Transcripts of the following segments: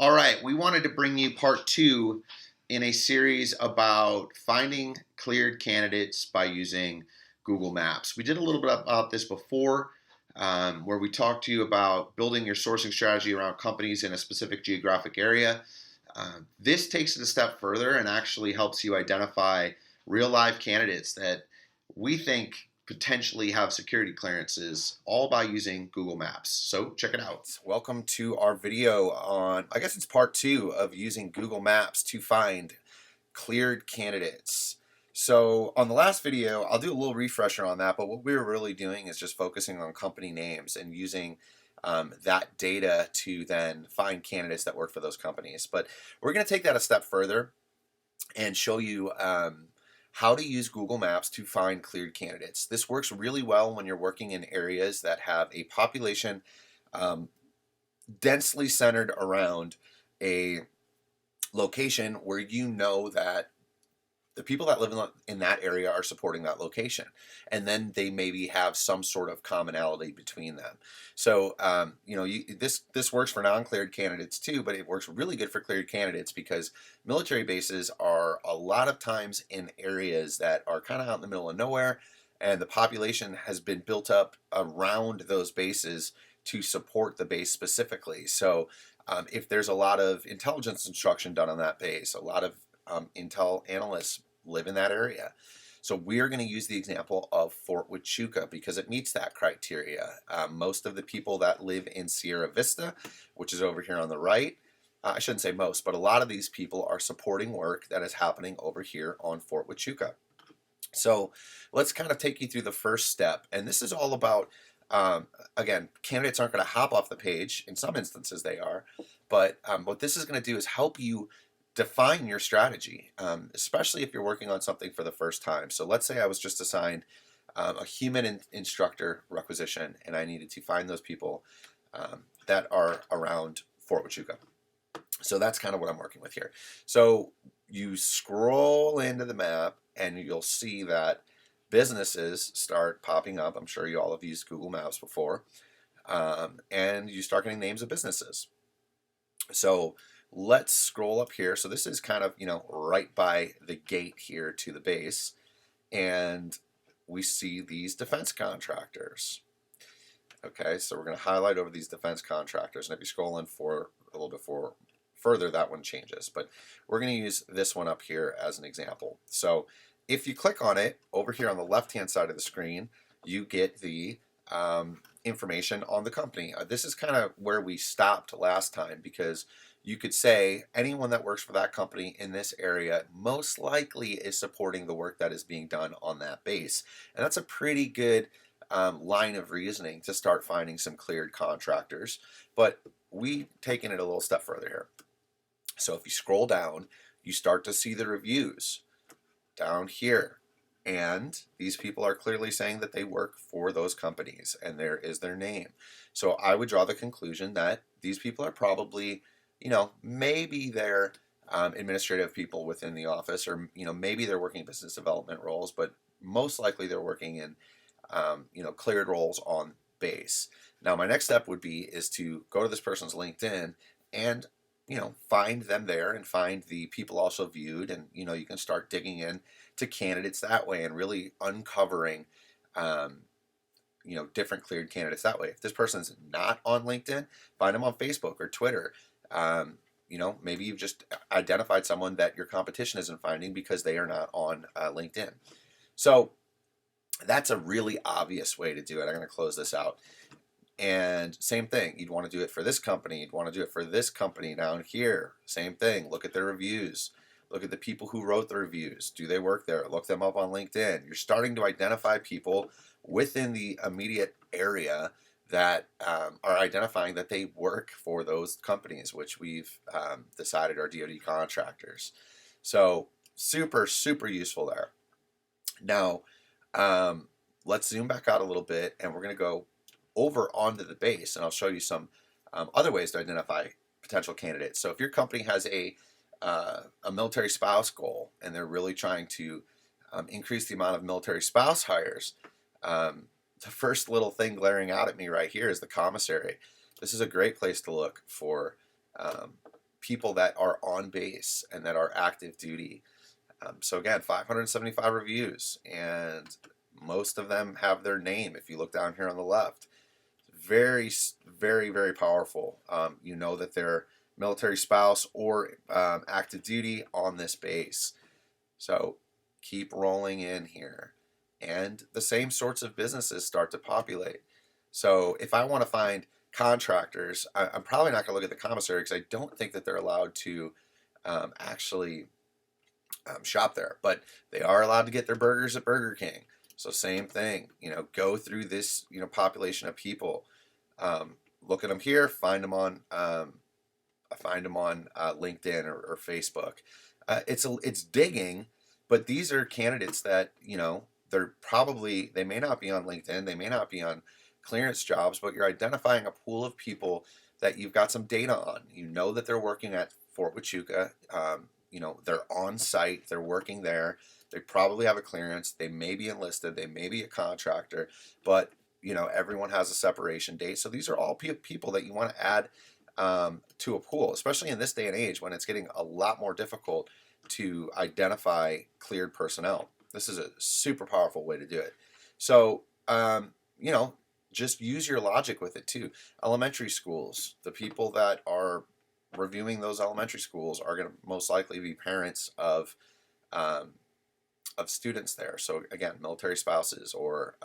All right, we wanted to bring you part two in a series about finding cleared candidates by using Google Maps. We did a little bit about this before, where we talked to you about building your sourcing strategy around companies in a specific geographic area. This takes it a step further and actually helps you identify real live candidates that we think potentially have security clearances, all by using Google Maps. So check it out. Welcome to our video on, I guess it's part two of using Google Maps to find cleared candidates. So on the last video, I'll do a little refresher on that, but what we were really doing is just focusing on company names and using that data to then find candidates that work for those companies. But we're going to take that a step further and show you how to use Google Maps to find cleared candidates. This works really well when you're working in areas that have a population densely centered around a location where you know that the people that live in that area are supporting that location, and then they maybe have some sort of commonality between them. So this works for non-cleared candidates too, but it works really good for cleared candidates because military bases are a lot of times in areas that are kind of out in the middle of nowhere, and the population has been built up around those bases to support the base specifically. So if there's a lot of intelligence instruction done on that base, a lot of intel analysts live in that area. So we are going to use the example of Fort Huachuca because it meets that criteria. Most of the people that live in Sierra Vista, which is over here on the right, I shouldn't say most, but a lot of these people are supporting work that is happening over here on Fort Huachuca. So let's kind of take you through the first step. And this is all about, again, candidates aren't going to hop off the page. In some instances they are. But what this is going to do is help you define your strategy, especially if you're working on something for the first time. So let's say I was just assigned a human instructor requisition, and I needed to find those people that are around Fort Huachuca. So that's kind of what I'm working with here. So you scroll into the map, and you'll see that businesses start popping up. I'm sure you all have used Google Maps before, and you start getting names of businesses. So let's scroll up here. So this is kind of, right by the gate here to the base. And we see these defense contractors. Okay, so we're going to highlight over these defense contractors. And if you scroll in for a little bit further, that one changes. But we're going to use this one up here as an example. So if you click on it, over here on the left-hand side of the screen, you get the information on the company. This is kind of where we stopped last time because you could say anyone that works for that company in this area most likely is supporting the work that is being done on that base. And that's a pretty good line of reasoning to start finding some cleared contractors. But we've taken it a little step further here. So if you scroll down, you start to see the reviews down here. And these people are clearly saying that they work for those companies, and there is their name. So I would draw the conclusion that these people are probably, maybe they're administrative people within the office, or, maybe they're working business development roles, but most likely they're working in, cleared roles on base. Now, my next step is to go to this person's LinkedIn and, find them there and find the people also viewed, and, you can start digging in to candidates that way and really uncovering, different cleared candidates that way. If this person's not on LinkedIn, find them on Facebook or Twitter. Maybe you've just identified someone that your competition isn't finding because they are not on LinkedIn. So that's a really obvious way to do it. I'm going to close this out. And same thing, you'd want to do it for this company, you'd want to do it for this company down here. Same thing, look at their reviews. Look at the people who wrote the reviews. Do they work there? Look them up on LinkedIn. You're starting to identify people within the immediate area that are identifying that they work for those companies, which we've decided are DoD contractors. So super, super useful there. Now, let's zoom back out a little bit, and we're going to go over onto the base, and I'll show you some other ways to identify potential candidates. So if your company has a military spouse goal, and they're really trying to increase the amount of military spouse hires, the first little thing glaring out at me right here is the commissary. This is a great place to look for people that are on base and that are active duty. So again, 575 reviews, and most of them have their name. If you look down here on the left, very, very, very powerful. You know that they're military spouse or active duty on this base. So keep rolling in here, and the same sorts of businesses start to populate. So if I want to find contractors, I'm probably not going to look at the commissary because I don't think that they're allowed to actually shop there, but they are allowed to get their burgers at Burger King. So same thing, go through this, population of people, look at them here, find them on LinkedIn or Facebook. It's digging, but these are candidates that they may not be on LinkedIn, they may not be on clearance jobs, but you're identifying a pool of people that you've got some data on. You know that they're working at Fort Huachuca. They're on site, they're working there. They probably have a clearance. They may be enlisted. They may be a contractor, but everyone has a separation date. So these are all people that you want to add to a pool, especially in this day and age when it's getting a lot more difficult to identify cleared personnel. This is a super powerful way to do it. So, just use your logic with it too. Elementary schools, the people that are reviewing those elementary schools are going to most likely be parents of students there. So again, military spouses or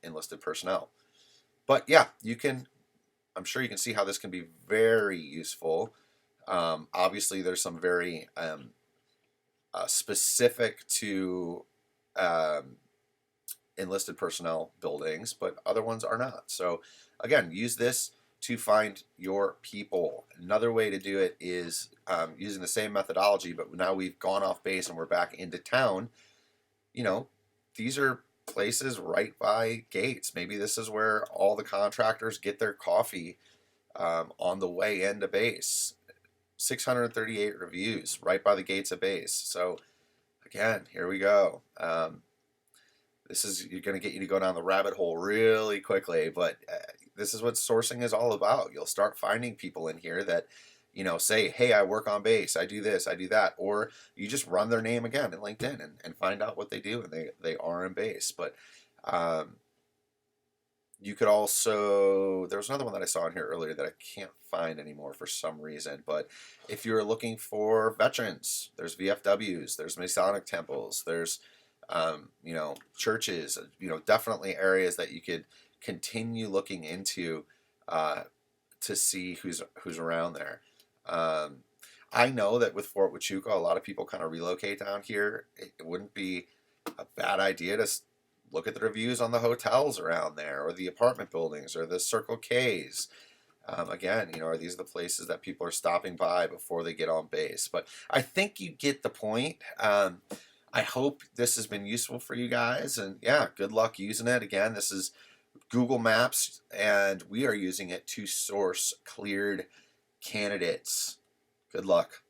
enlisted personnel. But yeah, I'm sure you can see how this can be very useful. Obviously, there's some very specific to enlisted personnel buildings, but other ones are not. So again, use this to find your people. Another way to do it is using the same methodology, but now we've gone off base and we're back into town. These are places right by gates. Maybe this is where all the contractors get their coffee on the way into base. 638 reviews right by the gates of base. So again, here we go. This is going to get you to go down the rabbit hole really quickly, but this is what sourcing is all about. You'll start finding people in here that say, hey, I work on base, I do this, I do that, or you just run their name again in LinkedIn and find out what they do, and they are in base. But you could also, there was another one that I saw in here earlier that I can't find anymore for some reason, but if you're looking for veterans, there's VFWs, there's Masonic temples, there's churches, definitely areas that you could continue looking into to see who's around there. I know that with Fort Huachuca, a lot of people kind of relocate down here. It wouldn't be a bad idea to look at the reviews on the hotels around there, or the apartment buildings, or the Circle Ks. Again, are these the places that people are stopping by before they get on base? But I think you get the point. I hope this has been useful for you guys, and yeah, good luck using it. Again, this is Google Maps, and we are using it to source cleared candidates. Good luck.